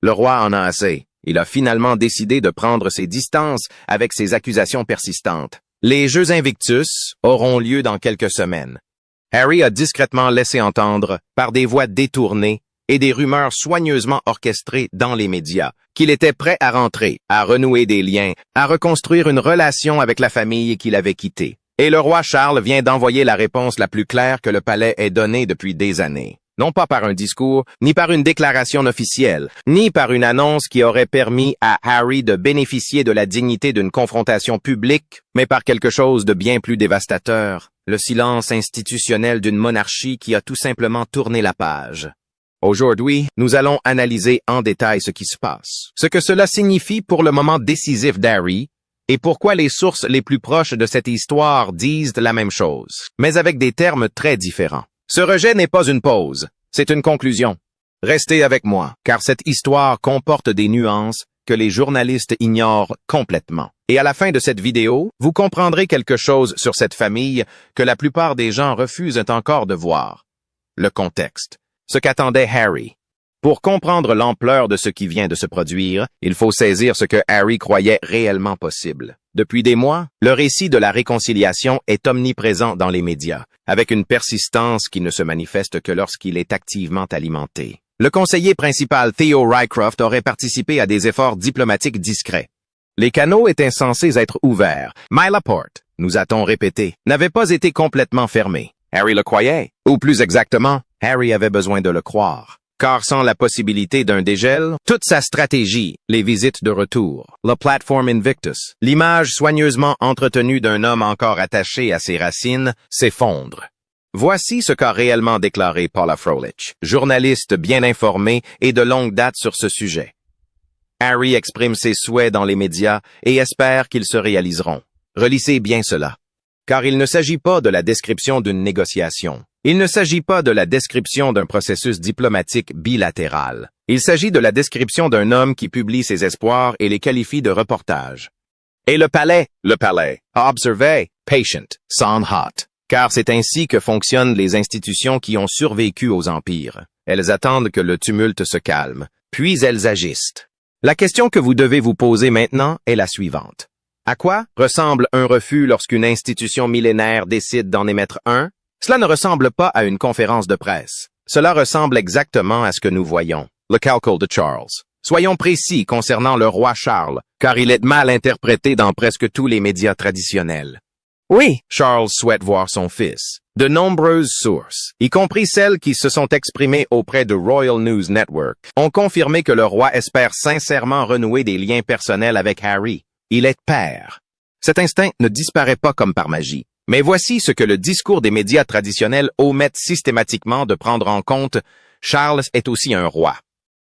Le roi en a assez. Il a finalement décidé de prendre ses distances avec ses accusations persistantes. Les Jeux Invictus auront lieu dans quelques semaines. Harry a discrètement laissé entendre, par des voix détournées et des rumeurs soigneusement orchestrées dans les médias, qu'il était prêt à rentrer, à renouer des liens, à reconstruire une relation avec la famille qu'il avait quittée. Et le roi Charles vient d'envoyer la réponse la plus claire que le palais ait donnée depuis des années. Non pas par un discours, ni par une déclaration officielle, ni par une annonce qui aurait permis à Harry de bénéficier de la dignité d'une confrontation publique, mais par quelque chose de bien plus dévastateur, le silence institutionnel d'une monarchie qui a tout simplement tourné la page. Aujourd'hui, nous allons analyser en détail ce qui se passe, ce que cela signifie pour le moment décisif d'Harry, et pourquoi les sources les plus proches de cette histoire disent la même chose, mais avec des termes très différents. Ce rejet n'est pas une pause, c'est une conclusion. Restez avec moi, car cette histoire comporte des nuances que les journalistes ignorent complètement. Et à la fin de cette vidéo, vous comprendrez quelque chose sur cette famille que la plupart des gens refusent encore de voir. Le contexte. Ce qu'attendait Harry. Pour comprendre l'ampleur de ce qui vient de se produire, il faut saisir ce que Harry croyait réellement possible. Depuis des mois, le récit de la réconciliation est omniprésent dans les médias, avec une persistance qui ne se manifeste que lorsqu'il est activement alimenté. Le conseiller principal Theo Rycroft aurait participé à des efforts diplomatiques discrets. Les canaux étaient censés être ouverts. Mais la porte, nous a-t-on répété, n'avait pas été complètement fermée. Harry le croyait, ou plus exactement, Harry avait besoin de le croire. Car sans la possibilité d'un dégel, toute sa stratégie, les visites de retour, la plateforme Invictus, l'image soigneusement entretenue d'un homme encore attaché à ses racines, s'effondre. Voici ce qu'a réellement déclaré Paula Froelich, journaliste bien informée et de longue date sur ce sujet. Harry exprime ses souhaits dans les médias et espère qu'ils se réaliseront. Relisez bien cela. Car il ne s'agit pas de la description d'une négociation. Il ne s'agit pas de la description d'un processus diplomatique bilatéral. Il s'agit de la description d'un homme qui publie ses espoirs et les qualifie de reportage. Et le palais, a observé, patient, sans hâte. Car c'est ainsi que fonctionnent les institutions qui ont survécu aux empires. Elles attendent que le tumulte se calme, puis elles agissent. La question que vous devez vous poser maintenant est la suivante. À quoi ressemble un refus lorsqu'une institution millénaire décide d'en émettre un? Cela ne ressemble pas à une conférence de presse. Cela ressemble exactement à ce que nous voyons, le calcul de Charles. Soyons précis concernant le roi Charles, car il est mal interprété dans presque tous les médias traditionnels. Oui, Charles souhaite voir son fils. De nombreuses sources, y compris celles qui se sont exprimées auprès de Royal News Network, ont confirmé que le roi espère sincèrement renouer des liens personnels avec Harry. Il est père. Cet instinct ne disparaît pas comme par magie. Mais voici ce que le discours des médias traditionnels omettent systématiquement de prendre en compte. Charles est aussi un roi.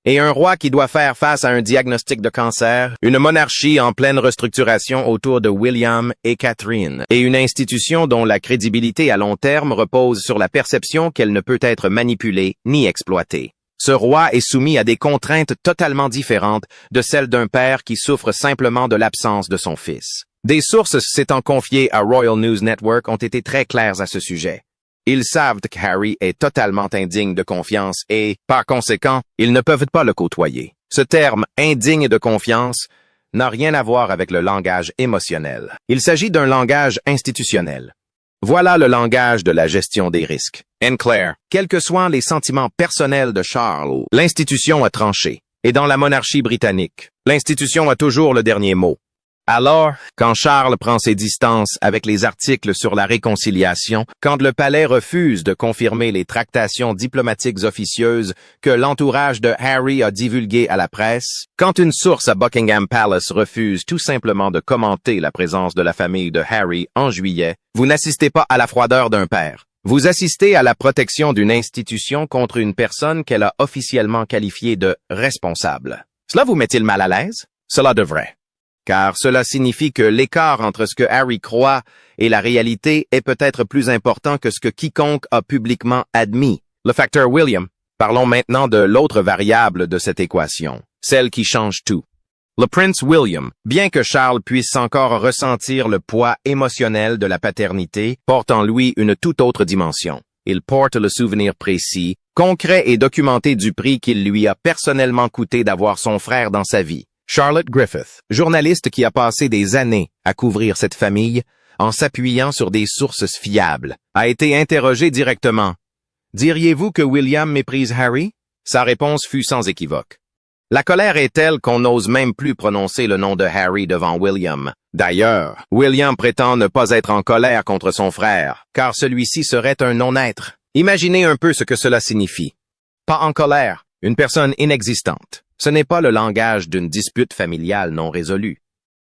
Et un roi qui doit faire face à un diagnostic de cancer, une monarchie en pleine restructuration autour de William et Catherine, et une institution dont la crédibilité à long terme repose sur la perception qu'elle ne peut être manipulée ni exploitée. Ce roi est soumis à des contraintes totalement différentes de celles d'un père qui souffre simplement de l'absence de son fils. Des sources s'étant confiées à Royal News Network ont été très claires à ce sujet. Ils savent que Harry est totalement indigne de confiance et, par conséquent, ils ne peuvent pas le côtoyer. Ce terme « indigne de confiance » n'a rien à voir avec le langage émotionnel. Il s'agit d'un langage institutionnel. Voilà le langage de la gestion des risques. En clair, quels que soient les sentiments personnels de Charles, l'institution a tranché. Et dans la monarchie britannique, l'institution a toujours le dernier mot. Alors, quand Charles prend ses distances avec les articles sur la réconciliation, quand le palais refuse de confirmer les tractations diplomatiques officieuses que l'entourage de Harry a divulguées à la presse, quand une source à Buckingham Palace refuse tout simplement de commenter la présence de la famille de Harry en juillet, vous n'assistez pas à la froideur d'un père. Vous assistez à la protection d'une institution contre une personne qu'elle a officiellement qualifiée de responsable. Cela vous met-il mal à l'aise? Cela devrait. Car cela signifie que l'écart entre ce que Harry croit et la réalité est peut-être plus important que ce que quiconque a publiquement admis. Le facteur William. Parlons maintenant de l'autre variable de cette équation, celle qui change tout. Le prince William, bien que Charles puisse encore ressentir le poids émotionnel de la paternité, porte en lui une toute autre dimension. Il porte le souvenir précis concret et documenté du prix qu'il lui a personnellement coûté d'avoir son frère dans sa vie. Charlotte Griffith, journaliste qui a passé des années à couvrir cette famille en s'appuyant sur des sources fiables, a été interrogée directement. « Diriez-vous que William méprise Harry? » Sa réponse fut sans équivoque. La colère est telle qu'on n'ose même plus prononcer le nom de Harry devant William. D'ailleurs, William prétend ne pas être en colère contre son frère, car celui-ci serait un non-être. Imaginez un peu ce que cela signifie. Pas en colère, une personne inexistante. Ce n'est pas le langage d'une dispute familiale non résolue.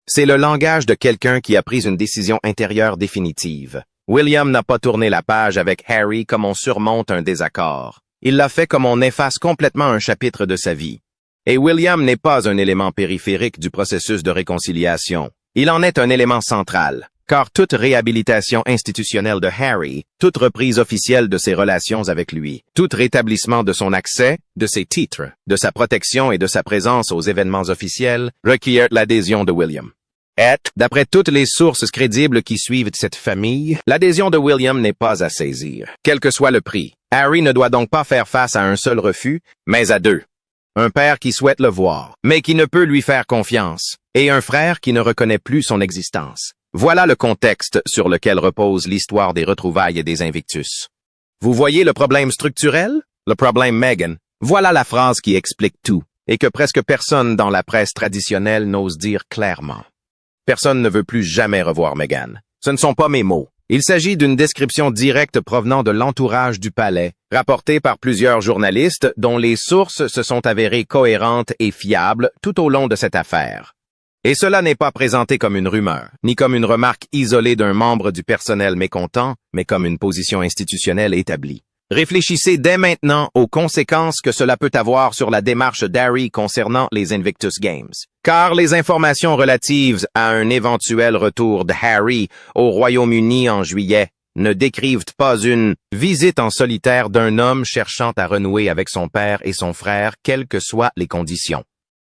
C'est le langage de quelqu'un qui a pris une décision intérieure définitive. William n'a pas tourné la page avec Harry comme on surmonte un désaccord. Il l'a fait comme on efface complètement un chapitre de sa vie. Et William n'est pas un élément périphérique du processus de réconciliation. Il en est un élément central, car toute réhabilitation institutionnelle de Harry, toute reprise officielle de ses relations avec lui, tout rétablissement de son accès, de ses titres, de sa protection et de sa présence aux événements officiels, requiert l'adhésion de William. Et, d'après toutes les sources crédibles qui suivent cette famille, l'adhésion de William n'est pas à saisir, quel que soit le prix. Harry ne doit donc pas faire face à un seul refus, mais à deux. Un père qui souhaite le voir, mais qui ne peut lui faire confiance, et un frère qui ne reconnaît plus son existence. Voilà le contexte sur lequel repose l'histoire des retrouvailles et des Invictus. Vous voyez le problème structurel? Le problème Meghan. Voilà la phrase qui explique tout, et que presque personne dans la presse traditionnelle n'ose dire clairement. Personne ne veut plus jamais revoir Meghan. Ce ne sont pas mes mots. Il s'agit d'une description directe provenant de l'entourage du palais, rapportée par plusieurs journalistes dont les sources se sont avérées cohérentes et fiables tout au long de cette affaire. Et cela n'est pas présenté comme une rumeur, ni comme une remarque isolée d'un membre du personnel mécontent, mais comme une position institutionnelle établie. Réfléchissez dès maintenant aux conséquences que cela peut avoir sur la démarche d'Harry concernant les Invictus Games. Car les informations relatives à un éventuel retour de Harry au Royaume-Uni en juillet ne décrivent pas une visite en solitaire d'un homme cherchant à renouer avec son père et son frère, quelles que soient les conditions.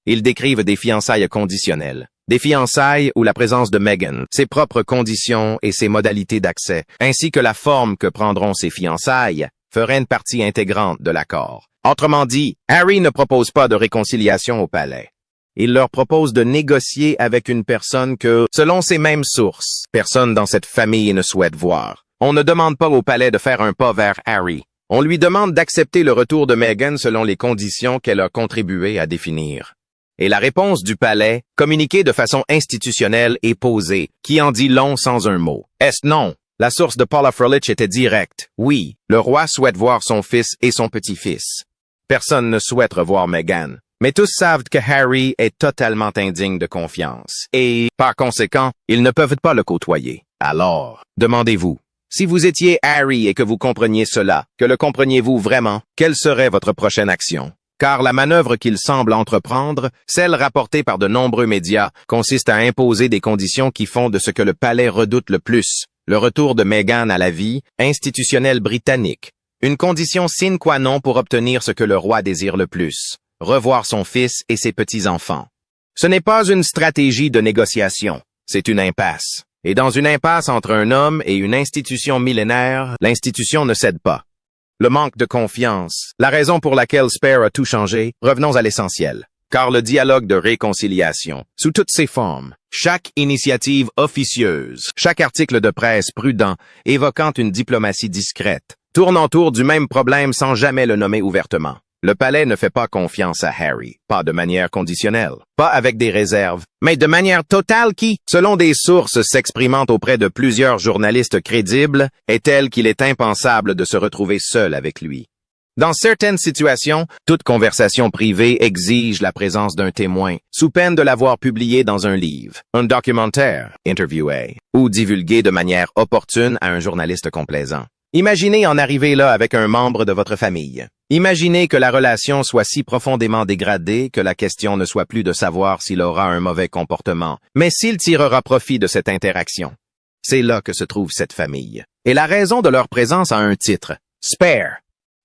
Ils décrivent des fiançailles conditionnelles. Des fiançailles où la présence de Meghan, ses propres conditions et ses modalités d'accès, ainsi que la forme que prendront ces fiançailles, ferait une partie intégrante de l'accord. Autrement dit, Harry ne propose pas de réconciliation au palais. Il leur propose de négocier avec une personne que, selon ces mêmes sources, personne dans cette famille ne souhaite voir. On ne demande pas au palais de faire un pas vers Harry. On lui demande d'accepter le retour de Meghan selon les conditions qu'elle a contribué à définir. Et la réponse du palais, communiquée de façon institutionnelle et posée, qui en dit long sans un mot. Est-ce non? La source de Paula Froelich était directe. Oui, le roi souhaite voir son fils et son petit-fils. Personne ne souhaite revoir Meghan. Mais tous savent que Harry est totalement indigne de confiance. Et, par conséquent, ils ne peuvent pas le côtoyer. Alors, demandez-vous, si vous étiez Harry et que vous compreniez cela, que le compreniez-vous vraiment, quelle serait votre prochaine action? Car la manœuvre qu'il semble entreprendre, celle rapportée par de nombreux médias, consiste à imposer des conditions qui font de ce que le palais redoute le plus, le retour de Meghan à la vie institutionnelle britannique, une condition sine qua non pour obtenir ce que le roi désire le plus, revoir son fils et ses petits-enfants. Ce n'est pas une stratégie de négociation, c'est une impasse. Et dans une impasse entre un homme et une institution millénaire, l'institution ne cède pas. Le manque de confiance, la raison pour laquelle Spare a tout changé, revenons à l'essentiel. Car le dialogue de réconciliation, sous toutes ses formes, chaque initiative officieuse, chaque article de presse prudent, évoquant une diplomatie discrète, tourne autour du même problème sans jamais le nommer ouvertement. Le palais ne fait pas confiance à Harry, pas de manière conditionnelle, pas avec des réserves, mais de manière totale qui, selon des sources s'exprimant auprès de plusieurs journalistes crédibles, est telle qu'il est impensable de se retrouver seul avec lui. Dans certaines situations, toute conversation privée exige la présence d'un témoin, sous peine de l'avoir publié dans un livre, un documentaire, interviewé, ou divulgué de manière opportune à un journaliste complaisant. Imaginez en arriver là avec un membre de votre famille. Imaginez que la relation soit si profondément dégradée que la question ne soit plus de savoir s'il aura un mauvais comportement, mais s'il tirera profit de cette interaction. C'est là que se trouve cette famille. Et la raison de leur présence a un titre, Spare.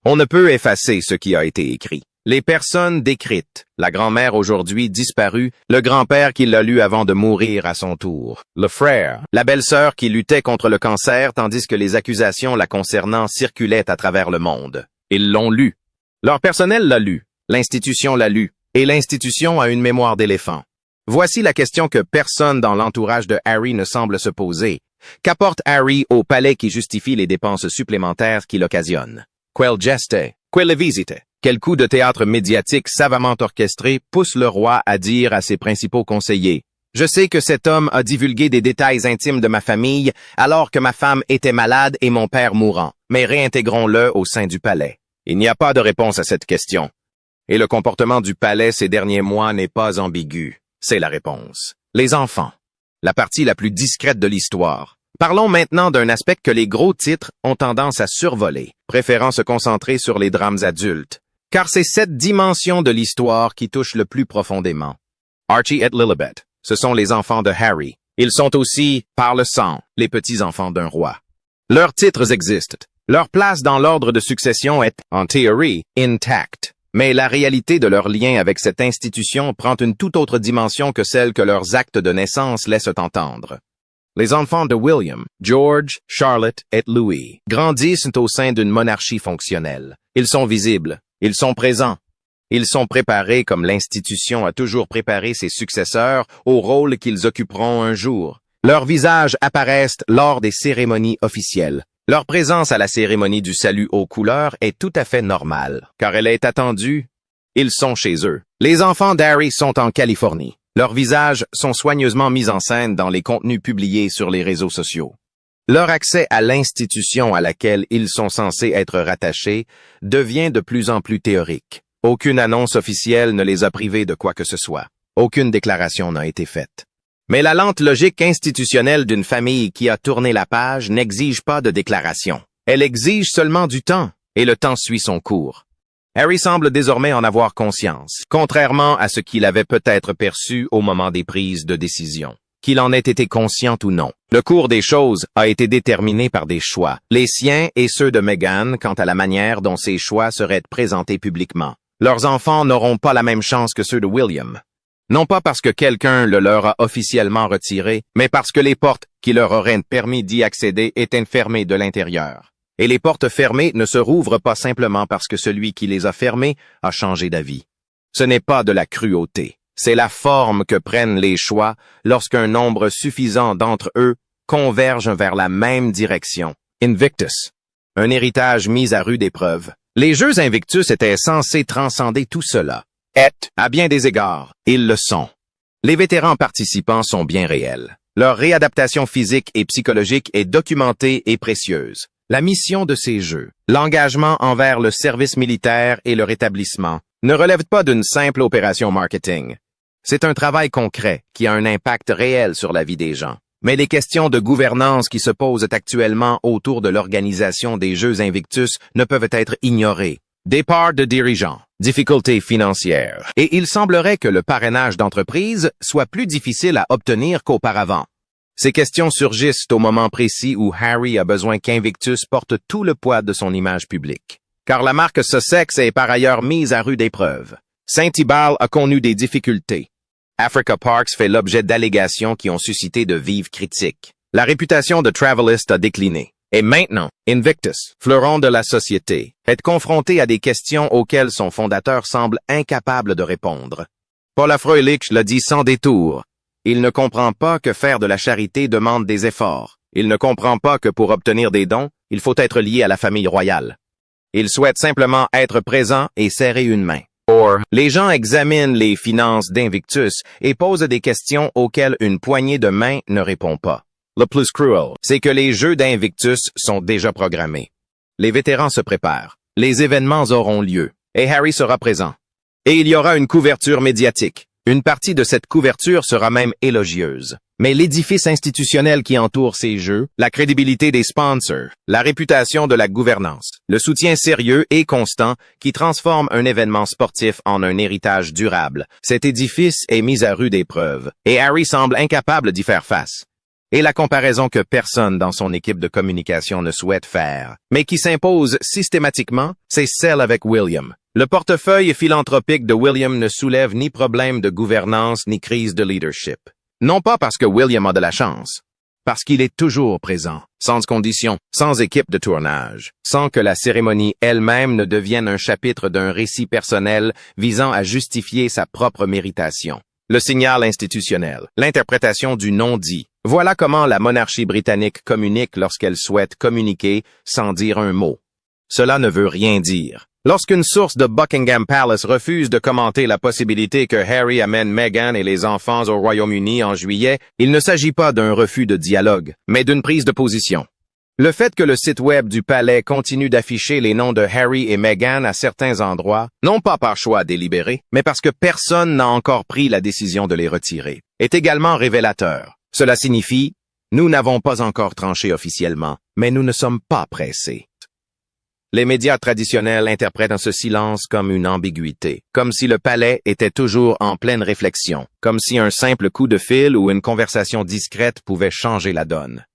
On ne peut effacer ce qui a été écrit. Les personnes décrites, la grand-mère aujourd'hui disparue, le grand-père qui l'a lu avant de mourir à son tour, le frère, la belle-sœur qui luttait contre le cancer tandis que les accusations la concernant circulaient à travers le monde. Ils l'ont lu. Leur personnel l'a lu, l'institution l'a lu, et l'institution a une mémoire d'éléphant. Voici la question que personne dans l'entourage de Harry ne semble se poser. Qu'apporte Harry au palais qui justifie les dépenses supplémentaires qu'il occasionne? Quel geste? Quelle visite? Quel coup de théâtre médiatique savamment orchestré pousse le roi à dire à ses principaux conseillers: « Je sais que cet homme a divulgué des détails intimes de ma famille alors que ma femme était malade et mon père mourant, mais réintégrons-le au sein du palais. » Il n'y a pas de réponse à cette question. Et le comportement du palais ces derniers mois n'est pas ambigu. C'est la réponse. Les enfants. La partie la plus discrète de l'histoire. Parlons maintenant d'un aspect que les gros titres ont tendance à survoler, préférant se concentrer sur les drames adultes. Car c'est cette dimension de l'histoire qui touche le plus profondément. Archie et Lilibet, ce sont les enfants de Harry. Ils sont aussi, par le sang, les petits-enfants d'un roi. Leurs titres existent. Leur place dans l'ordre de succession est, en théorie, intacte. Mais la réalité de leur lien avec cette institution prend une toute autre dimension que celle que leurs actes de naissance laissent entendre. Les enfants de William, George, Charlotte et Louis grandissent au sein d'une monarchie fonctionnelle. Ils sont visibles, ils sont présents. Ils sont préparés comme l'institution a toujours préparé ses successeurs au rôle qu'ils occuperont un jour. Leurs visages apparaissent lors des cérémonies officielles. Leur présence à la cérémonie du salut aux couleurs est tout à fait normale, car elle est attendue. Ils sont chez eux. Les enfants d'Harry sont en Californie. Leurs visages sont soigneusement mis en scène dans les contenus publiés sur les réseaux sociaux. Leur accès à l'institution à laquelle ils sont censés être rattachés devient de plus en plus théorique. Aucune annonce officielle ne les a privés de quoi que ce soit. Aucune déclaration n'a été faite. Mais la lente logique institutionnelle d'une famille qui a tourné la page n'exige pas de déclaration. Elle exige seulement du temps, et le temps suit son cours. Harry semble désormais en avoir conscience, contrairement à ce qu'il avait peut-être perçu au moment des prises de décision. Qu'il en ait été conscient ou non. Le cours des choses a été déterminé par des choix, les siens et ceux de Meghan quant à la manière dont ces choix seraient présentés publiquement. Leurs enfants n'auront pas la même chance que ceux de William. Non pas parce que quelqu'un le leur a officiellement retiré, mais parce que les portes qui leur auraient permis d'y accéder étaient fermées de l'intérieur. Et les portes fermées ne se rouvrent pas simplement parce que celui qui les a fermées a changé d'avis. Ce n'est pas de la cruauté, c'est la forme que prennent les choix lorsqu'un nombre suffisant d'entre eux convergent vers la même direction. Invictus, un héritage mis à rude épreuve. Les Jeux Invictus étaient censés transcender tout cela. À bien des égards, ils le sont. Les vétérans participants sont bien réels. Leur réadaptation physique et psychologique est documentée et précieuse. La mission de ces Jeux, l'engagement envers le service militaire et le rétablissement, ne relève pas d'une simple opération marketing. C'est un travail concret qui a un impact réel sur la vie des gens. Mais les questions de gouvernance qui se posent actuellement autour de l'organisation des Jeux Invictus ne peuvent être ignorées. Départ de dirigeants, difficultés financières, et il semblerait que le parrainage d'entreprise soit plus difficile à obtenir qu'auparavant. Ces questions surgissent au moment précis où Harry a besoin qu'Invictus porte tout le poids de son image publique. Car la marque Sussex est par ailleurs mise à rude épreuve. Saint-Ibal a connu des difficultés. Africa Parks fait l'objet d'allégations qui ont suscité de vives critiques. La réputation de Travelist a décliné. Et maintenant, Invictus, fleuron de la société, est confronté à des questions auxquelles son fondateur semble incapable de répondre. Paul Froelich l'a dit sans détour. Il ne comprend pas que faire de la charité demande des efforts. Il ne comprend pas que pour obtenir des dons, il faut être lié à la famille royale. Il souhaite simplement être présent et serrer une main. Les gens examinent les finances d'Invictus et posent des questions auxquelles une poignée de main ne répond pas. Le plus cruel, c'est que les Jeux d'Invictus sont déjà programmés. Les vétérans se préparent. Les événements auront lieu. Et Harry sera présent. Et il y aura une couverture médiatique. Une partie de cette couverture sera même élogieuse. Mais l'édifice institutionnel qui entoure ces Jeux, la crédibilité des sponsors, la réputation de la gouvernance, le soutien sérieux et constant qui transforme un événement sportif en un héritage durable, cet édifice est mis à rude épreuve. Et Harry semble incapable d'y faire face. Et la comparaison que personne dans son équipe de communication ne souhaite faire, mais qui s'impose systématiquement, c'est celle avec William. Le portefeuille philanthropique de William ne soulève ni problème de gouvernance ni crise de leadership. Non pas parce que William a de la chance, parce qu'il est toujours présent, sans condition, sans équipe de tournage, sans que la cérémonie elle-même ne devienne un chapitre d'un récit personnel visant à justifier sa propre méritation. Le signal institutionnel, l'interprétation du non-dit. Voilà comment la monarchie britannique communique lorsqu'elle souhaite communiquer sans dire un mot. Cela ne veut rien dire. Lorsqu'une source de Buckingham Palace refuse de commenter la possibilité que Harry amène Meghan et les enfants au Royaume-Uni en juillet, il ne s'agit pas d'un refus de dialogue, mais d'une prise de position. Le fait que le site web du palais continue d'afficher les noms de Harry et Meghan à certains endroits, non pas par choix délibéré, mais parce que personne n'a encore pris la décision de les retirer, est également révélateur. Cela signifie, nous n'avons pas encore tranché officiellement, mais nous ne sommes pas pressés. Les médias traditionnels interprètent ce silence comme une ambiguïté, comme si le palais était toujours en pleine réflexion, comme si un simple coup de fil ou une conversation discrète pouvait changer la donne.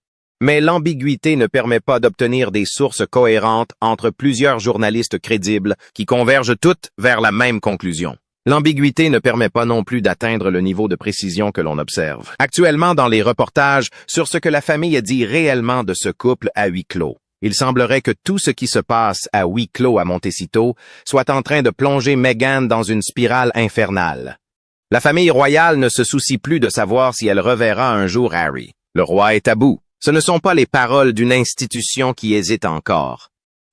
Mais l'ambiguïté ne permet pas d'obtenir des sources cohérentes entre plusieurs journalistes crédibles qui convergent toutes vers la même conclusion. L'ambiguïté ne permet pas non plus d'atteindre le niveau de précision que l'on observe actuellement dans les reportages sur ce que la famille dit réellement de ce couple à huis clos. Il semblerait que tout ce qui se passe à huis clos à Montecito soit en train de plonger Meghan dans une spirale infernale. La famille royale ne se soucie plus de savoir si elle reverra un jour Harry. Le roi est à bout. Ce ne sont pas les paroles d'une institution qui hésite encore.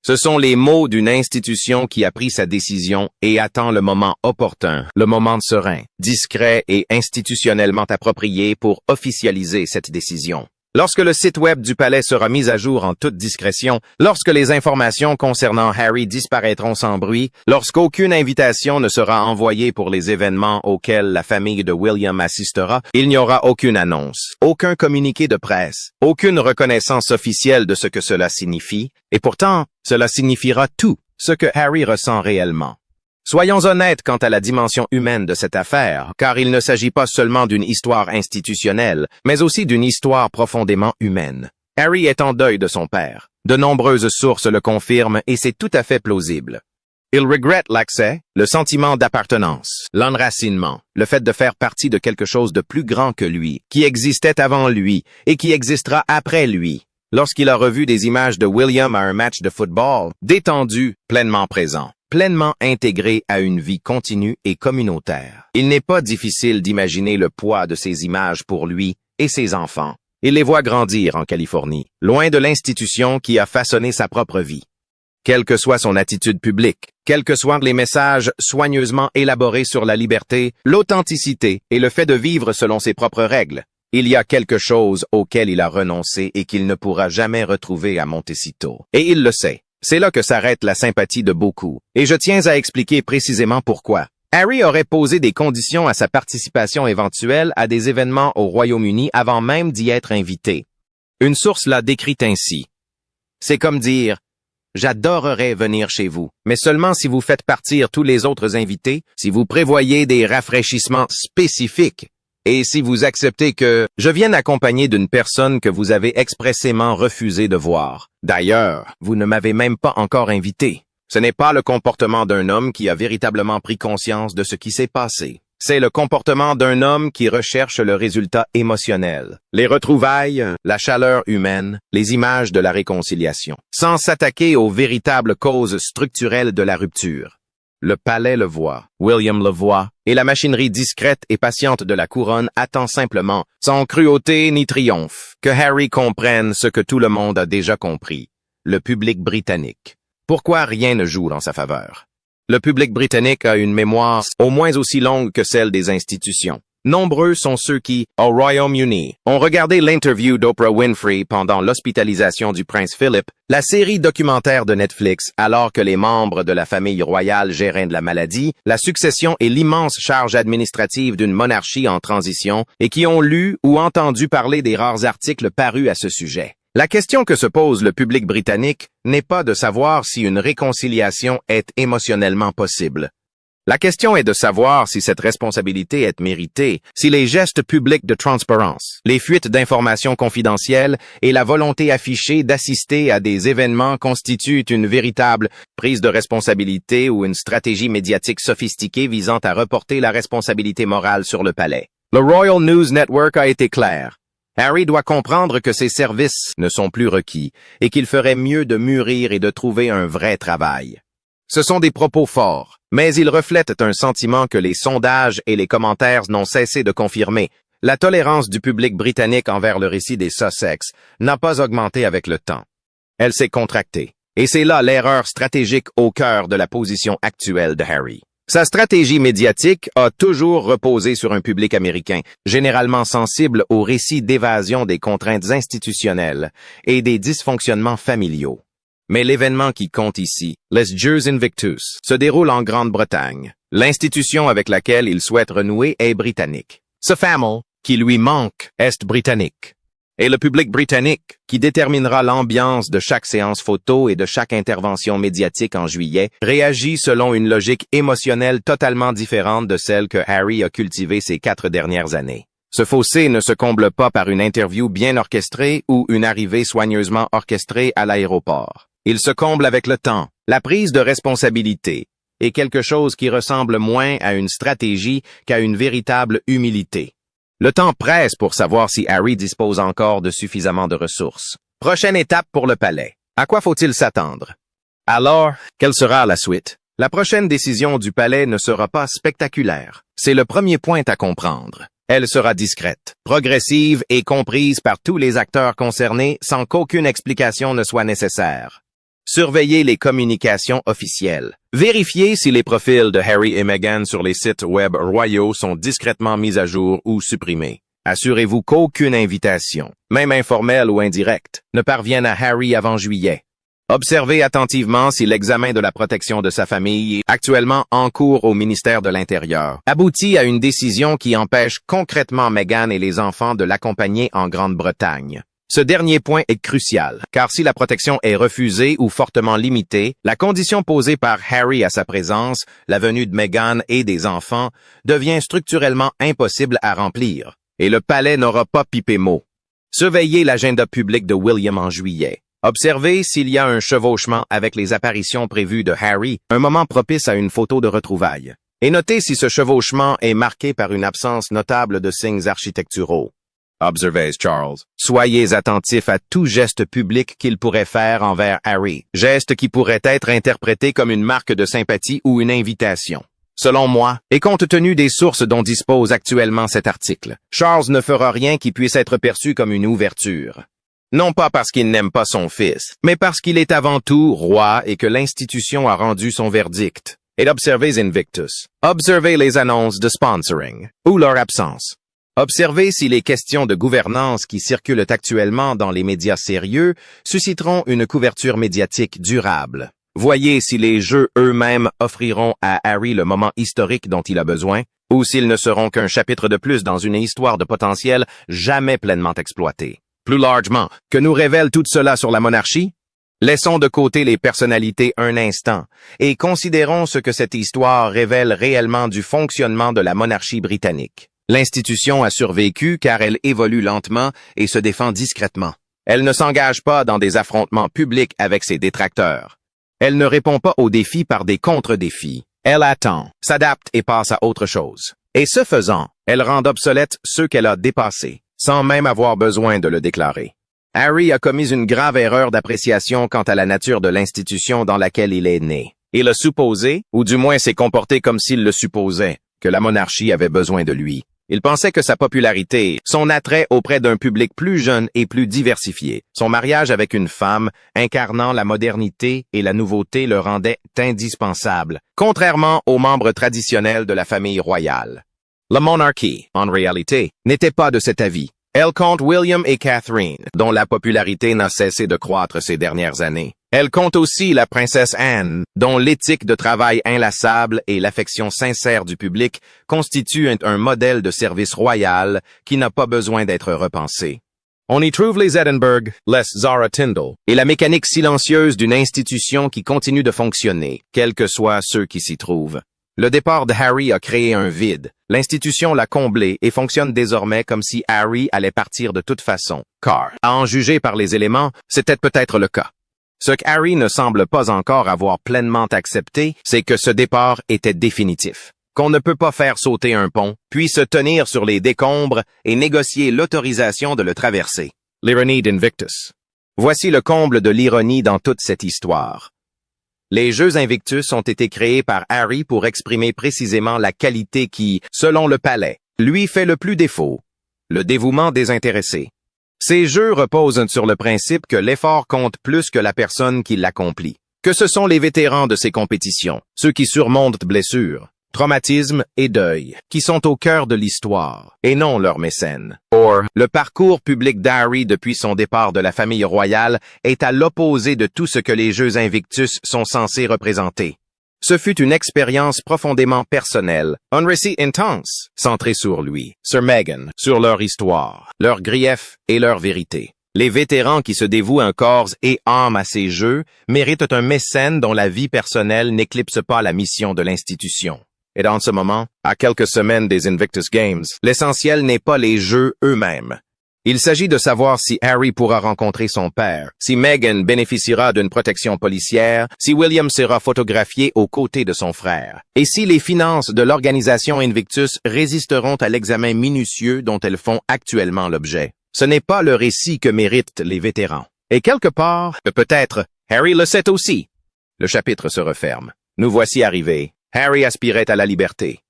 Ce sont les mots d'une institution qui a pris sa décision et attend le moment opportun, le moment serein, discret et institutionnellement approprié pour officialiser cette décision. Lorsque le site web du palais sera mis à jour en toute discrétion, lorsque les informations concernant Harry disparaîtront sans bruit, lorsqu'aucune invitation ne sera envoyée pour les événements auxquels la famille de William assistera, il n'y aura aucune annonce, aucun communiqué de presse, aucune reconnaissance officielle de ce que cela signifie, et pourtant, cela signifiera tout ce que Harry ressent réellement. Soyons honnêtes quant à la dimension humaine de cette affaire, car il ne s'agit pas seulement d'une histoire institutionnelle, mais aussi d'une histoire profondément humaine. Harry est en deuil de son père. De nombreuses sources le confirment et c'est tout à fait plausible. Il regrette l'accès, le sentiment d'appartenance, l'enracinement, le fait de faire partie de quelque chose de plus grand que lui, qui existait avant lui et qui existera après lui. Lorsqu'il a revu des images de William à un match de football, détendu, pleinement présent, pleinement intégré à une vie continue et communautaire. Il n'est pas difficile d'imaginer le poids de ces images pour lui et ses enfants. Il les voit grandir en Californie, loin de l'institution qui a façonné sa propre vie. Quelle que soit son attitude publique, quels que soient les messages soigneusement élaborés sur la liberté, l'authenticité et le fait de vivre selon ses propres règles, il y a quelque chose auquel il a renoncé et qu'il ne pourra jamais retrouver à Montecito. Et il le sait. C'est là que s'arrête la sympathie de beaucoup, et je tiens à expliquer précisément pourquoi. Harry aurait posé des conditions à sa participation éventuelle à des événements au Royaume-Uni avant même d'y être invité. Une source l'a décrit ainsi. C'est comme dire « J'adorerais venir chez vous, mais seulement si vous faites partir tous les autres invités, si vous prévoyez des rafraîchissements spécifiques. » Et si vous acceptez que je vienne accompagné d'une personne que vous avez expressément refusé de voir. D'ailleurs, vous ne m'avez même pas encore invité. Ce n'est pas le comportement d'un homme qui a véritablement pris conscience de ce qui s'est passé. C'est le comportement d'un homme qui recherche le résultat émotionnel, les retrouvailles, la chaleur humaine, les images de la réconciliation, sans s'attaquer aux véritables causes structurelles de la rupture. Le palais le voit, William le voit, et la machinerie discrète et patiente de la couronne attend simplement, sans cruauté ni triomphe, que Harry comprenne ce que tout le monde a déjà compris, le public britannique. Pourquoi rien ne joue dans sa faveur? Le public britannique a une mémoire au moins aussi longue que celle des institutions. Nombreux sont ceux qui, au Royaume-Uni, ont regardé l'interview d'Oprah Winfrey pendant l'hospitalisation du prince Philip, la série documentaire de Netflix alors que les membres de la famille royale géraient de la maladie, la succession et l'immense charge administrative d'une monarchie en transition et qui ont lu ou entendu parler des rares articles parus à ce sujet. La question que se pose le public britannique n'est pas de savoir si une réconciliation est émotionnellement possible. La question est de savoir si cette responsabilité est méritée, si les gestes publics de transparence, les fuites d'informations confidentielles et la volonté affichée d'assister à des événements constituent une véritable prise de responsabilité ou une stratégie médiatique sophistiquée visant à reporter la responsabilité morale sur le palais. Le Royal News Network a été clair. Harry doit comprendre que ses services ne sont plus requis et qu'il ferait mieux de mûrir et de trouver un vrai travail. Ce sont des propos forts, mais ils reflètent un sentiment que les sondages et les commentaires n'ont cessé de confirmer. La tolérance du public britannique envers le récit des Sussex n'a pas augmenté avec le temps. Elle s'est contractée. Et c'est là l'erreur stratégique au cœur de la position actuelle de Harry. Sa stratégie médiatique a toujours reposé sur un public américain, généralement sensible aux récits d'évasion des contraintes institutionnelles et des dysfonctionnements familiaux. Mais l'événement qui compte ici, les Jeux Invictus, se déroule en Grande-Bretagne. L'institution avec laquelle il souhaite renouer est britannique. Ce fameux qui lui manque est britannique. Et le public britannique, qui déterminera l'ambiance de chaque séance photo et de chaque intervention médiatique en juillet, réagit selon une logique émotionnelle totalement différente de celle que Harry a cultivée ces 4 dernières années. Ce fossé ne se comble pas par une interview bien orchestrée ou une arrivée soigneusement orchestrée à l'aéroport. Il se comble avec le temps, la prise de responsabilité, et quelque chose qui ressemble moins à une stratégie qu'à une véritable humilité. Le temps presse pour savoir si Harry dispose encore de suffisamment de ressources. Prochaine étape pour le palais. À quoi faut-il s'attendre? Alors, quelle sera la suite? La prochaine décision du palais ne sera pas spectaculaire. C'est le premier point à comprendre. Elle sera discrète, progressive et comprise par tous les acteurs concernés sans qu'aucune explication ne soit nécessaire. Surveillez les communications officielles. Vérifiez si les profils de Harry et Meghan sur les sites web royaux sont discrètement mis à jour ou supprimés. Assurez-vous qu'aucune invitation, même informelle ou indirecte, ne parvienne à Harry avant juillet. Observez attentivement si l'examen de la protection de sa famille, actuellement en cours au ministère de l'Intérieur, aboutit à une décision qui empêche concrètement Meghan et les enfants de l'accompagner en Grande-Bretagne. Ce dernier point est crucial, car si la protection est refusée ou fortement limitée, la condition posée par Harry à sa présence, la venue de Meghan et des enfants, devient structurellement impossible à remplir, et le palais n'aura pas pipé mot. Surveillez l'agenda public de William en juillet. Observez s'il y a un chevauchement avec les apparitions prévues de Harry, un moment propice à une photo de retrouvailles. Et notez si ce chevauchement est marqué par une absence notable de signes architecturaux. Observez Charles. Soyez attentif à tout geste public qu'il pourrait faire envers Harry, geste qui pourrait être interprété comme une marque de sympathie ou une invitation. Selon moi, et compte tenu des sources dont dispose actuellement cet article, Charles ne fera rien qui puisse être perçu comme une ouverture. Non pas parce qu'il n'aime pas son fils, mais parce qu'il est avant tout roi et que l'institution a rendu son verdict. Et observez Invictus. Observez les annonces de sponsoring, ou leur absence. Observez si les questions de gouvernance qui circulent actuellement dans les médias sérieux susciteront une couverture médiatique durable. Voyez si les jeux eux-mêmes offriront à Harry le moment historique dont il a besoin, ou s'ils ne seront qu'un chapitre de plus dans une histoire de potentiel jamais pleinement exploité. Plus largement, que nous révèle tout cela sur la monarchie? Laissons de côté les personnalités un instant et considérons ce que cette histoire révèle réellement du fonctionnement de la monarchie britannique. L'institution a survécu car elle évolue lentement et se défend discrètement. Elle ne s'engage pas dans des affrontements publics avec ses détracteurs. Elle ne répond pas aux défis par des contre-défis. Elle attend, s'adapte et passe à autre chose. Et ce faisant, elle rend obsolètes ceux qu'elle a dépassés, sans même avoir besoin de le déclarer. Harry a commis une grave erreur d'appréciation quant à la nature de l'institution dans laquelle il est né. Il a supposé, ou du moins s'est comporté comme s'il le supposait, que la monarchie avait besoin de lui. Il pensait que sa popularité, son attrait auprès d'un public plus jeune et plus diversifié, son mariage avec une femme incarnant la modernité et la nouveauté le rendaient indispensable, contrairement aux membres traditionnels de la famille royale. La monarchie, en réalité, n'était pas de cet avis. Elle compte William et Catherine, dont la popularité n'a cessé de croître ces dernières années. Elle compte aussi la princesse Anne, dont l'éthique de travail inlassable et l'affection sincère du public constituent un modèle de service royal qui n'a pas besoin d'être repensé. On y trouve les Edinburgh, les Zara Tindall, et la mécanique silencieuse d'une institution qui continue de fonctionner, quels que soient ceux qui s'y trouvent. Le départ de Harry a créé un vide. L'institution l'a comblé et fonctionne désormais comme si Harry allait partir de toute façon, car, à en juger par les éléments, c'était peut-être le cas. Ce que Harry ne semble pas encore avoir pleinement accepté, c'est que ce départ était définitif. qu'on ne peut pas faire sauter un pont, puis se tenir sur les décombres et négocier l'autorisation de le traverser. L'ironie d'Invictus. Voici le comble de l'ironie dans toute cette histoire. Les Jeux Invictus ont été créés par Harry pour exprimer précisément la qualité qui, selon le palais, lui fait le plus défaut, le dévouement désintéressé. Ces jeux reposent sur le principe que l'effort compte plus que la personne qui l'accomplit, que ce sont les vétérans de ces compétitions, ceux qui surmontent blessures, traumatismes et deuil, qui sont au cœur de l'histoire, et non leurs mécènes. Or, le parcours public d'Harry depuis son départ de la famille royale est à l'opposé de tout ce que les Jeux Invictus sont censés représenter. Ce fut une expérience profondément personnelle, un récit intense, centré sur lui, sur Meghan, sur leur histoire, leurs griefs et leur vérité. Les vétérans qui se dévouent un corps et âme à ces jeux méritent un mécène dont la vie personnelle n'éclipse pas la mission de l'institution. Et dans ce moment, à quelques semaines des Invictus Games, l'essentiel n'est pas les jeux eux-mêmes. Il s'agit de savoir si Harry pourra rencontrer son père, si Meghan bénéficiera d'une protection policière, si William sera photographié aux côtés de son frère, et si les finances de l'organisation Invictus résisteront à l'examen minutieux dont elles font actuellement l'objet. Ce n'est pas le récit que méritent les vétérans. Et quelque part, peut-être, Harry le sait aussi. Le chapitre se referme. Nous voici arrivés. Harry aspirait à la liberté.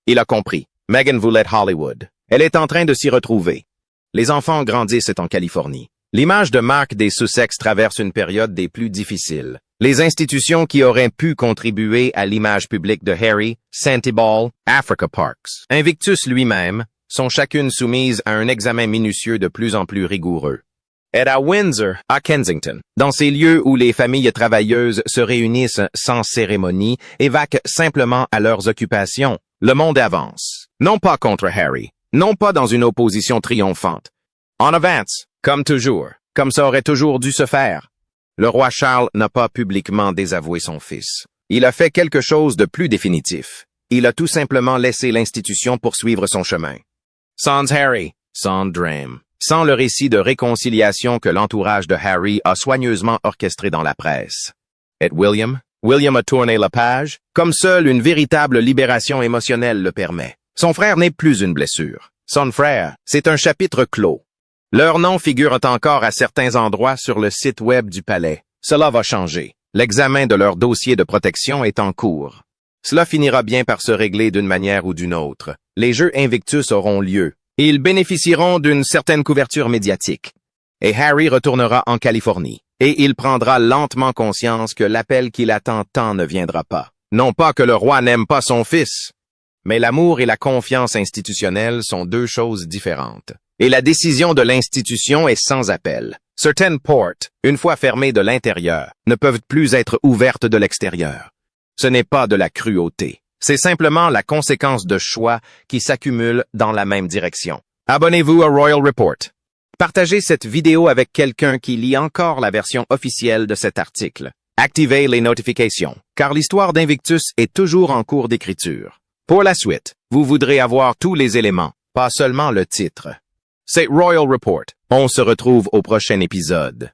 Il a compris. Meghan voulait Hollywood. Elle est en train de s'y retrouver. Les enfants grandissent en Californie. L'image de Mark des Sussex traverse une période des plus difficiles. Les institutions qui auraient pu contribuer à l'image publique de Harry, Santee Ball, Africa Parks, Invictus lui-même, sont chacune soumises à un examen minutieux de plus en plus rigoureux. Et à Windsor, à Kensington, dans ces lieux où les familles travailleuses se réunissent sans cérémonie et vaquent simplement à leurs occupations, le monde avance. Non pas contre Harry, non pas dans une opposition triomphante. En avance, comme toujours, comme ça aurait toujours dû se faire. Le roi Charles n'a pas publiquement désavoué son fils. Il a fait quelque chose de plus définitif. Il a tout simplement laissé l'institution poursuivre son chemin. Sans Harry, sans drame, sans le récit de réconciliation que l'entourage de Harry a soigneusement orchestré dans la presse. Et William a tourné la page, comme seule une véritable libération émotionnelle le permet. Son frère n'est plus une blessure. Son frère, c'est un chapitre clos. Leurs noms figurent encore à certains endroits sur le site web du palais. Cela va changer. L'examen de leur dossier de protection est en cours. Cela finira bien par se régler d'une manière ou d'une autre. Les Jeux Invictus auront lieu. Et ils bénéficieront d'une certaine couverture médiatique. Et Harry retournera en Californie. Et il prendra lentement conscience que l'appel qu'il attend tant ne viendra pas. Non pas que le roi n'aime pas son fils, mais l'amour et la confiance institutionnelle sont deux choses différentes. Et la décision de l'institution est sans appel. Certaines portes, une fois fermées de l'intérieur, ne peuvent plus être ouvertes de l'extérieur. Ce n'est pas de la cruauté. C'est simplement la conséquence de choix qui s'accumulent dans la même direction. Abonnez-vous à Royal Report. Partagez cette vidéo avec quelqu'un qui lit encore la version officielle de cet article. Activez les notifications, car l'histoire d'Invictus est toujours en cours d'écriture. Pour la suite, vous voudrez avoir tous les éléments, pas seulement le titre. C'est Royal Report. On se retrouve au prochain épisode.